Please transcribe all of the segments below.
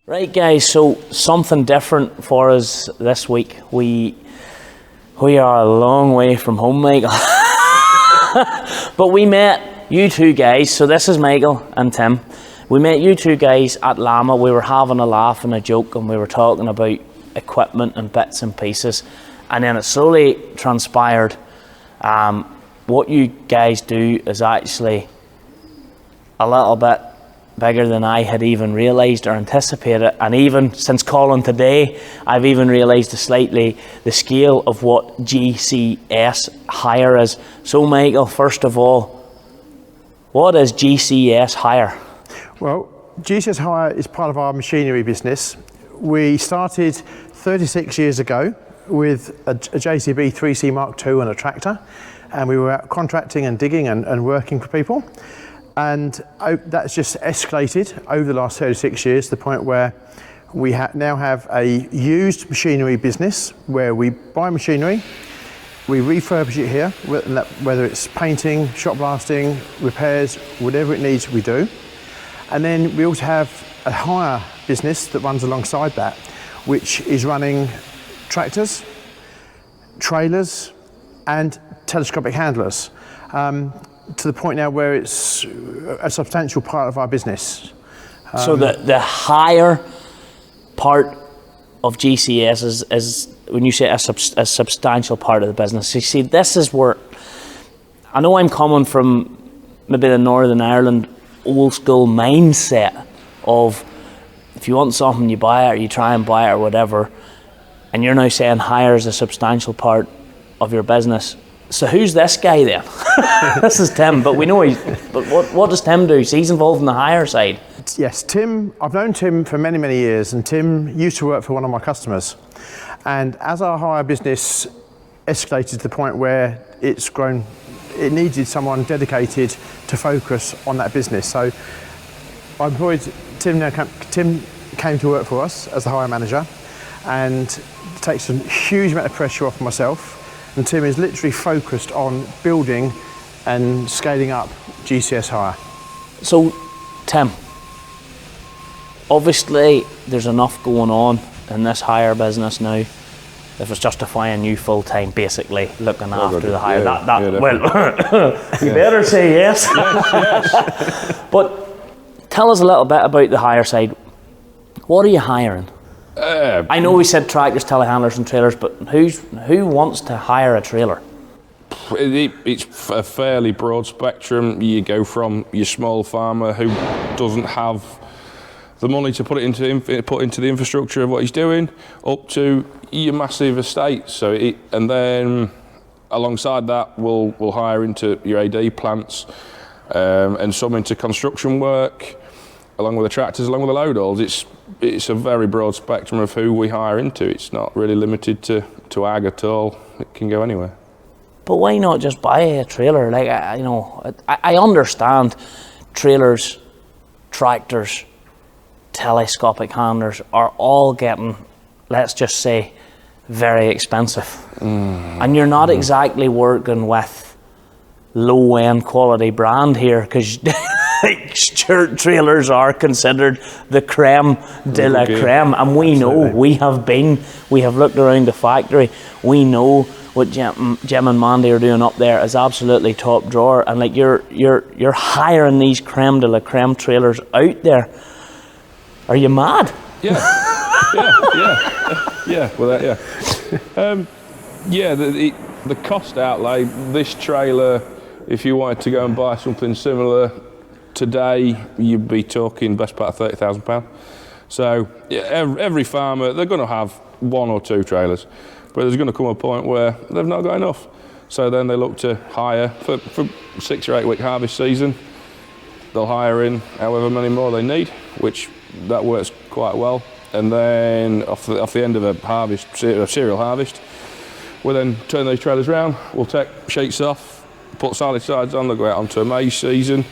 Right guys, so something different for us this week. We are a long way from home, Michael. But we met you two guys, so this is Michael and Tim. We met you two guys at Lama. We were having a laugh and a joke, and we were talking about equipment and bits and pieces. And then it slowly transpired, what you guys do is actually a little bit bigger than I had even realised or anticipated, and even since calling today I've even realised the scale of what GCS Hire is. So Michael, first of all, what is GCS Hire? Well, GCS Hire is part of our machinery business. We started 36 years ago with a JCB 3C Mark II and a tractor, and we were out contracting and digging and working for people. And that's just escalated over the last 36 years to the point where we now have a used machinery business where we buy machinery, we refurbish it here, whether it's painting, shop blasting, repairs, whatever it needs, we do. And then we also have a hire business that runs alongside that, which is running tractors, trailers, and telescopic handlers. To the point now where it's a substantial part of our business. So the hire part of GCS is when you say a substantial part of the business. You see, this is where, I know I'm coming from maybe the Northern Ireland old school mindset of if you want something you buy it or you try and buy it or whatever, and you're now saying hire is a substantial part of your business. So who's this guy then? This is Tim, but we know but what does Tim do? So he's involved in the hire side. Yes, Tim, I've known Tim for many, many years, and Tim used to work for one of my customers. And as our hire business escalated to the point where it's grown, it needed someone dedicated to focus on that business. So I employed Tim. Tim came to work for us as the hire manager and takes a huge amount of pressure off myself. And Tim is literally focused on building and scaling up GCS Hire. So, Tim, obviously there's enough going on in this hire business now if it's justifying you full time, basically looking after the hire. You better say yes. Yes. But tell us a little bit about the hire side. What are you hiring? I know we said tractors, telehandlers and trailers, but who wants to hire a trailer? It's a fairly broad spectrum. You go from your small farmer who doesn't have the money to put into the infrastructure of what he's doing, up to your massive estate. And then alongside that, we'll hire into your AD plants and some into construction work, along with the tractors, along with the load hauls. It's a very broad spectrum of who we hire into. It's not really limited to ag at all. It can go anywhere. But why not just buy a trailer? Like, I understand trailers, tractors, telescopic handlers are all getting, let's just say, very expensive. And you're not exactly working with low-end quality brand here, because trailers are considered the creme de la creme, and we know, we have looked around the factory, we know what Jim and Mandy are doing up there is absolutely top drawer, and like you're hiring these creme de la creme trailers out there. Are you mad? Yeah. The cost outlay, this trailer, if you wanted to go and buy something similar today, you'd be talking best part of £30,000. So yeah, every farmer, they're going to have one or two trailers, but there's going to come a point where they've not got enough. So then they look to hire for 6 or 8 week harvest season. They'll hire in however many more they need, which that works quite well. And then off the end of a cereal harvest, we'll then turn those trailers around. We'll take sheets off, put silage sides on. They'll go out onto a maize season.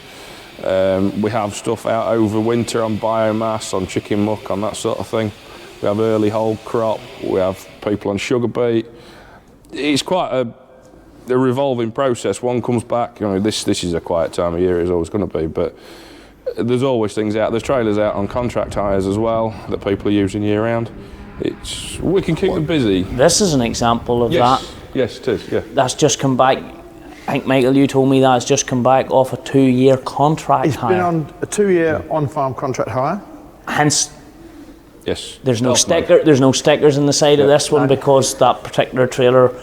We have stuff out over winter on biomass, on chicken muck, on that sort of thing. We have early whole crop. We have people on sugar beet. It's quite a revolving process. One comes back. This is a quiet time of year. It's always going to be, but there's always things out. There's trailers out on contract hires as well that people are using year round. We can keep them busy. This is an example of that. Yes, it is, yeah. That's just come back. I think, Michael, you told me that's just come back off a 2-year contract hire. It's been on a 2-year on-farm contract hire. Hence, yes. there's no stickers in the side of this one because that particular trailer,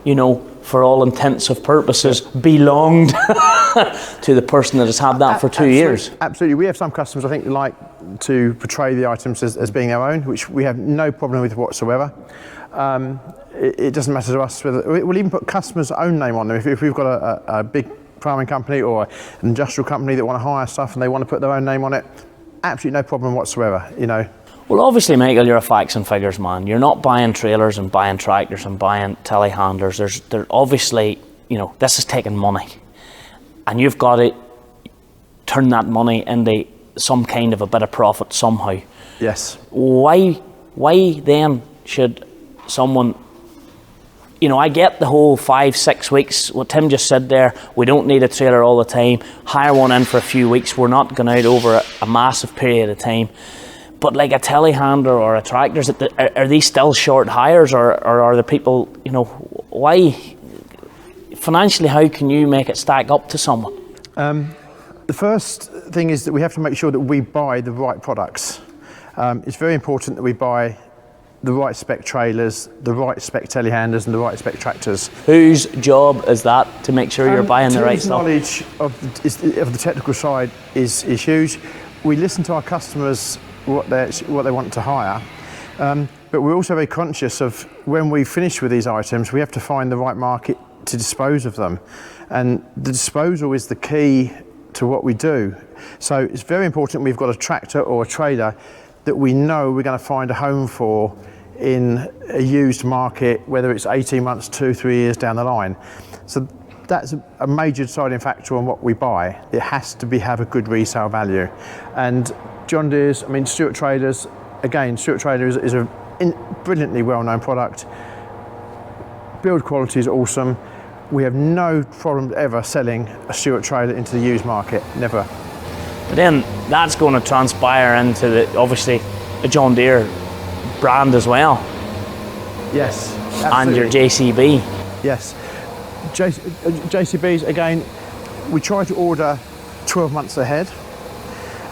you know, for all intents and purposes, belonged to the person that has had that for 2 years. Absolutely. We have some customers, I think, like to portray the items as being our own, which we have no problem with whatsoever. It doesn't matter to us whether we'll even put customers' own name on them. If we've got a big farming company or an industrial company that want to hire stuff and they want to put their own name on it, absolutely no problem whatsoever, you know. Well, obviously, Michael, you're a facts and figures man. You're not buying trailers and buying tractors and buying telehandlers. There's obviously, you know, this is taking money, and you've got to turn that money into some kind of a bit of profit somehow. Yes. Why then should someone, you know, I get the whole 5-6 weeks, what Tim just said there, we don't need a trailer all the time, hire one in for a few weeks, we're not going out over a massive period of time. But like a telehandler or a tractor, are these still short hires, or are the people, you know, why, financially, how can you make it stack up to someone? The first thing is that we have to make sure that we buy the right products. It's very important that we buy the right spec trailers, the right spec telehandlers and the right spec tractors. Whose job is that to make sure you're buying the right stuff? Knowledge of the technical side is huge. We listen to our customers what they want to hire, but we're also very conscious of when we finish with these items, we have to find the right market to dispose of them, and the disposal is the key to what we do. So it's very important we've got a tractor or a trailer that we know we're going to find a home for in a used market, whether it's 18 months, 2-3 years down the line. So that's a major deciding factor on what we buy. It has to have a good resale value. And John Deere's, I mean, Stewart trailers, again, Stewart trailer is a brilliantly well-known product. Build quality is awesome. We have no problem ever selling a Stewart trailer into the used market, never. But then that's going to transpire into obviously a John Deere brand as well. Yes, absolutely. And your JCB. Yes. JCBs, again, we try to order 12 months ahead,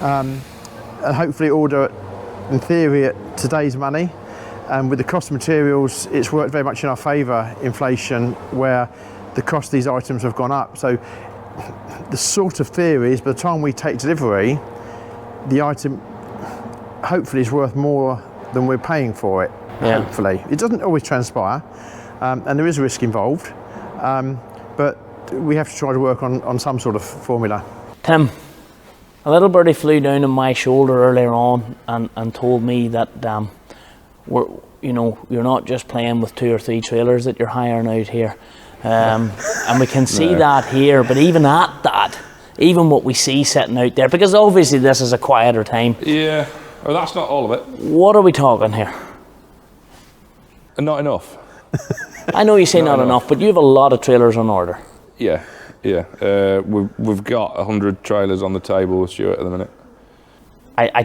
and hopefully order, in theory, at today's money. And with the cost of materials, it's worked very much in our favour, inflation, where the cost of these items have gone up. So the sort of theory is by the time we take delivery, the item hopefully is worth more than we're paying for it, hopefully. It doesn't always transpire, and there is a risk involved, but we have to try to work on some sort of formula. Tim, a little birdie flew down on my shoulder earlier on and told me that you're not just playing with 2 or 3 trailers that you're hiring out here. And we can see that here, but even at that, even what we see sitting out there, because obviously this is a quieter time. Yeah, well, that's not all of it. What are we talking here? Not enough. I know you say not enough, but you have a lot of trailers on order. Yeah. We've got 100 trailers on the table with Stewart at the minute.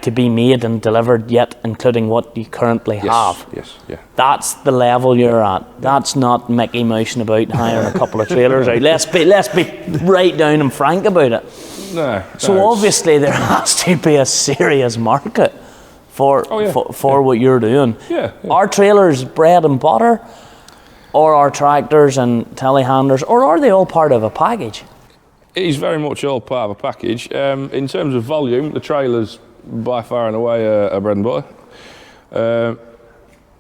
To be made and delivered yet, including what you currently have. Yes, yeah. That's the level you're at. That's not Mickey Mousing about hiring a couple of trailers out. Let's be right down and frank about it. No. So obviously there has to be a serious market for what you're doing. Yeah. Are trailers bread and butter, or are tractors and telehandlers, or are they all part of a package? It is very much all part of a package. In terms of volume, the trailers by far and away are bread and butter.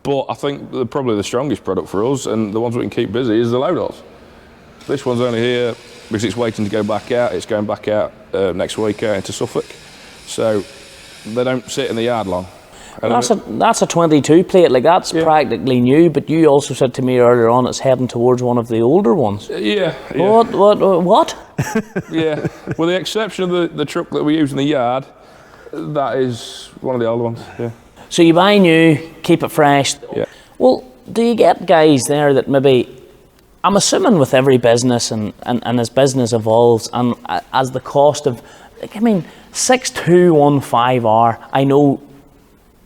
But I think probably the strongest product for us, and the ones we can keep busy, is the load horse. This one's only here because it's waiting to go back out. It's going back out next week out into Suffolk. So they don't sit in the yard long. That's a 22 plate, like that's practically new, but you also said to me earlier on it's heading towards one of the older ones. Yeah. What? Yeah, with the exception of the truck that we use in the yard, that is one of the older ones, yeah. So you buy new, keep it fresh. Yeah. Well, do you get guys there that maybe I'm assuming with every business and as business evolves and as the cost of, I mean, 6215R, I know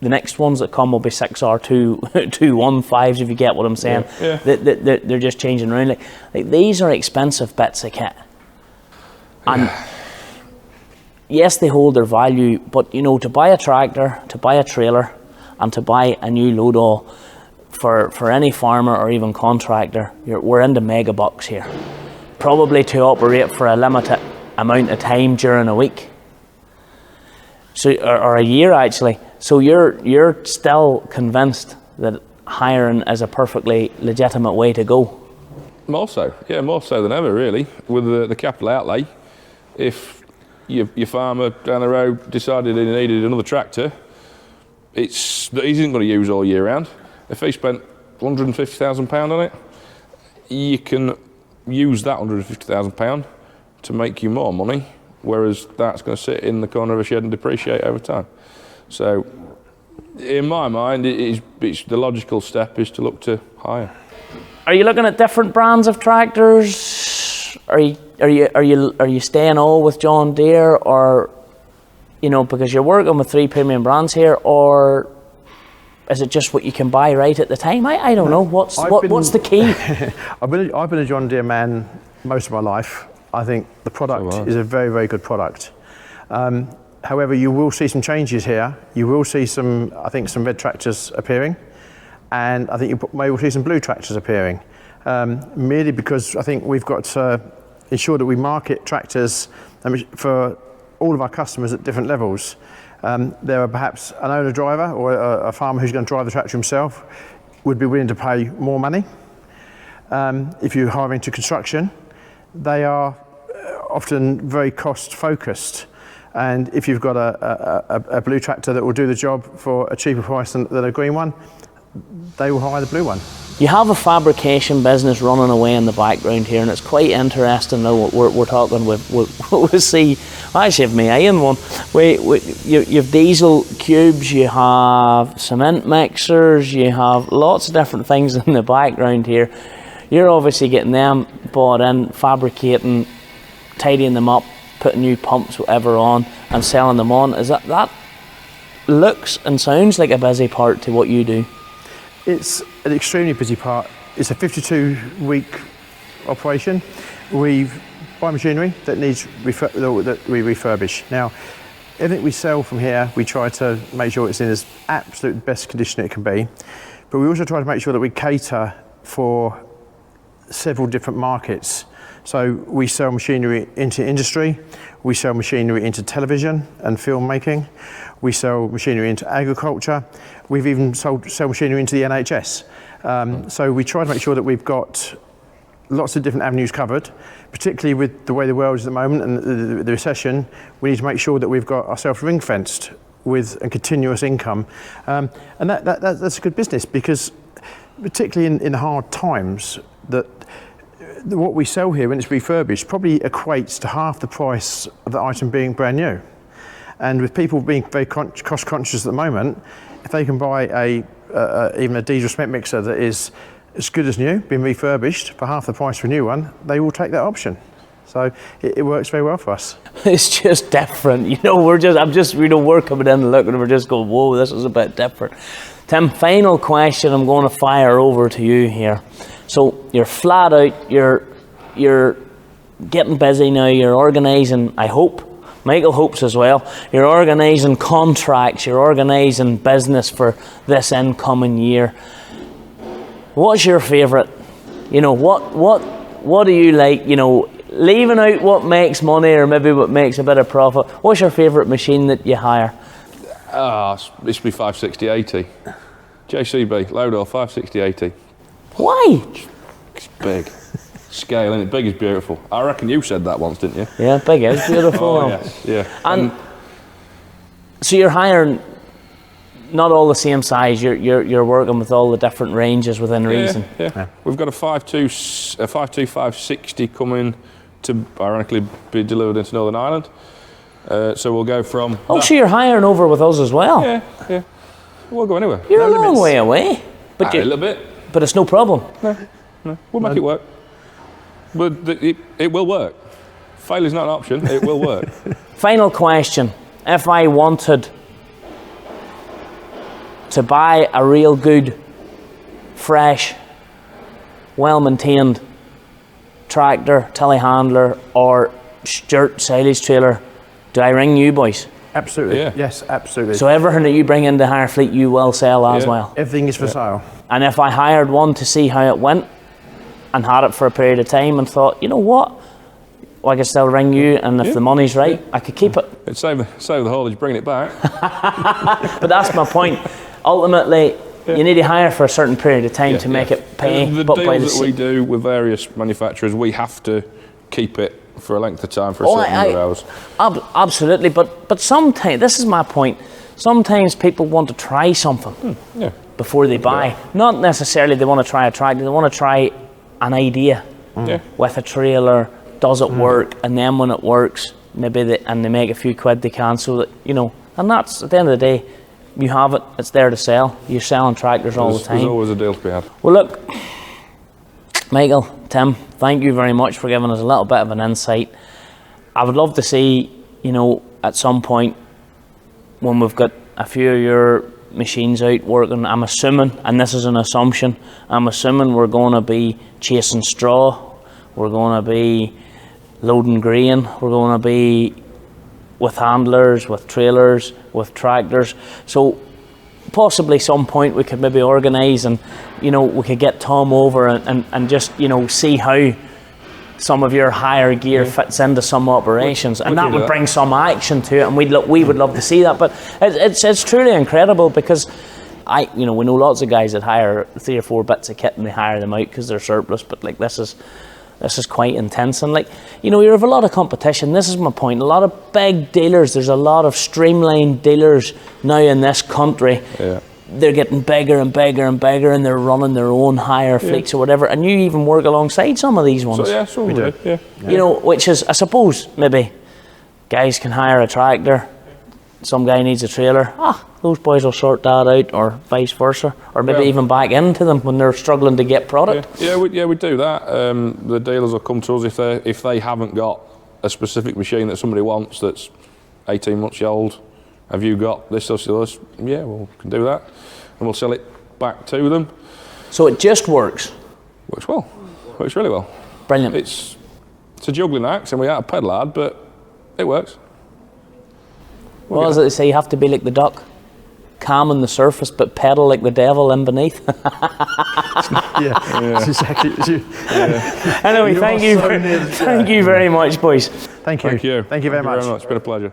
the next ones that come will be 6R215s, if you get what I'm saying. Yeah. They're just changing around. Like these are expensive bits of kit. And yes, they hold their value, but you know, to buy a tractor, to buy a trailer, and to buy a new load all for any farmer or even contractor, we're into mega bucks here. Probably to operate for a limited amount of time during a week. So, or a year actually. So you're still convinced that hiring is a perfectly legitimate way to go? More so, yeah, more so than ever really. With the capital outlay, if your farmer down the road decided he needed another tractor, it's that he isn't going to use all year round. If he spent £150,000 on it, you can use that £150,000 to make you more money, whereas that's going to sit in the corner of a shed and depreciate over time. So, in my mind, it's the logical step is to look to hire. Are you looking at different brands of tractors? Are you staying all with John Deere, or you know, because you're working with 3 premium brands here, or is it just what you can buy right at the time? I don't know. What's the key? I've been a John Deere man most of my life. I think the product is a very, very good product. However, you will see some changes here. You will see some red tractors appearing, and I think you may see some blue tractors appearing, merely because I think we've got to ensure that we market tractors for all of our customers at different levels. There are perhaps an owner-driver or a farmer who's going to drive the tractor himself would be willing to pay more money. If you hire into construction, they are often very cost-focused. And if you've got a blue tractor that will do the job for a cheaper price than a green one, they will hire the blue one. You have a fabrication business running away in the background here, and it's quite interesting now what we're talking with. We'll see. I actually have my eye on one. You have diesel cubes, you have cement mixers, you have lots of different things in the background here. You're obviously getting them bought in, fabricating, tidying them up, putting new pumps, whatever on, and selling them on. Is that looks and sounds like a busy part to what you do? It's an extremely busy part. It's a 52-week operation. We buy machinery that needs that we refurbish. Now, everything we sell from here, we try to make sure it's in as absolute best condition it can be. But we also try to make sure that we cater for several different markets. So we sell machinery into industry, we sell machinery into television and filmmaking, we sell machinery into agriculture, we've even sell machinery into the NHS. So we try to make sure that we've got lots of different avenues covered, particularly with the way the world is at the moment and the recession. We need to make sure that we've got ourselves ring-fenced with a continuous income. And that's a good business, because particularly in hard times, that what we sell here when it's refurbished probably equates to half the price of the item being brand new. And with people being very cost conscious at the moment, if they can buy even a diesel cement mixer that is as good as new, being refurbished for half the price for a new one, they will take that option. So it works very well for us. It's just different, you know. We're coming in and looking, and we're just going, whoa, this is a bit different. Tim, final question I'm going to fire over to you here. So you're flat out, you're getting busy now, you're organising, I hope, Michael hopes as well, you're organising contracts, you're organising business for this incoming year. What's your favourite? You know, what do you like, you know, leaving out what makes money or maybe what makes a bit of profit, what's your favourite machine that you hire? This would be 560/80. JCB, Loader 560/80. Why? It's big. Scale, isn't it? Big is beautiful. I reckon you said that once, didn't you? Yeah, big is beautiful. Oh, yes, yeah. And so you're hiring not all the same size, you're working with all the different ranges within reason. Yeah. We've got a 5.2 560 coming to ironically be delivered into Northern Ireland. So we'll go from... So you're hiring over with us as well? Yeah. We'll go anywhere. You're a long way away. A little bit. But it's no problem. No. We'll make it work. But it will work. Failure's not an option, it will work. Final question. If I wanted to buy a real good, fresh, well-maintained tractor, telehandler, or Stewart silage trailer, do I ring you boys? Absolutely. Yeah. Yes, absolutely. So everything that you bring into Hire Fleet, you will sell as well. Everything is for sale. And if I hired one to see how it went and had it for a period of time and thought, you know what, well, I could still ring you, and if the money's right, I could keep it. It'd save the haulage, bringing it back. But that's my point. Ultimately, you need to hire for a certain period of time to make it pay. The but by deals that we do with various manufacturers, we have to keep it for a length of time, for a certain number of hours. Absolutely, but sometimes, this is my point, sometimes people want to try something before they buy. Not necessarily they want to try a tractor, they want to try an idea with a trailer. Does it work? And then when it works, maybe they make a few quid, they can, so that, you know, and that's, at the end of the day, you have it, it's there to sell. You're selling tractors all the time. There's always a deal to be had. Well, look, Michael, Tim, thank you very much for giving us a little bit of an insight. I would love to see, you know, at some point when we've got a few of your machines out working, I'm assuming, and this is an assumption, I'm assuming we're going to be chasing straw, we're going to be loading grain, we're going to be with handlers, with trailers, with tractors. So possibly some point we could maybe organise, and, you know, we could get Tom over and just, you know, see how some of your hire gear fits into some operations, and that would bring some action to it, and we would love to see that. But it's truly incredible, because we know lots of guys that hire 3 or 4 bits of kit and they hire them out because they're surplus, but like this is quite intense, and, like, you know, you have a lot of competition. This is my point. A lot of big dealers, there's a lot of streamlined dealers now in this country. Yeah. They're getting bigger and bigger and bigger, and they're running their own hire fleets or whatever, and you even work alongside some of these ones. So yeah, some we do. Yeah. You know, which is, I suppose, maybe guys can hire a tractor, some guy needs a trailer, those boys will sort that out, or vice versa, or maybe even back into them when they're struggling to get product. Yeah, we do that. The dealers will come to us if they haven't got a specific machine that somebody wants that's 18 months old. Have you got this? Yeah, we can do that, and we'll sell it back to them. So it just works. Works well. Works really well. Brilliant. It's a juggling act, and we are a pedal hard, but it works. What is it they say? You have to be like the duck, calm on the surface, but pedal like the devil in beneath. That's exactly. Anyway, thank you very much, boys. Thank you. Thank you. Thank you very much. It's been a pleasure.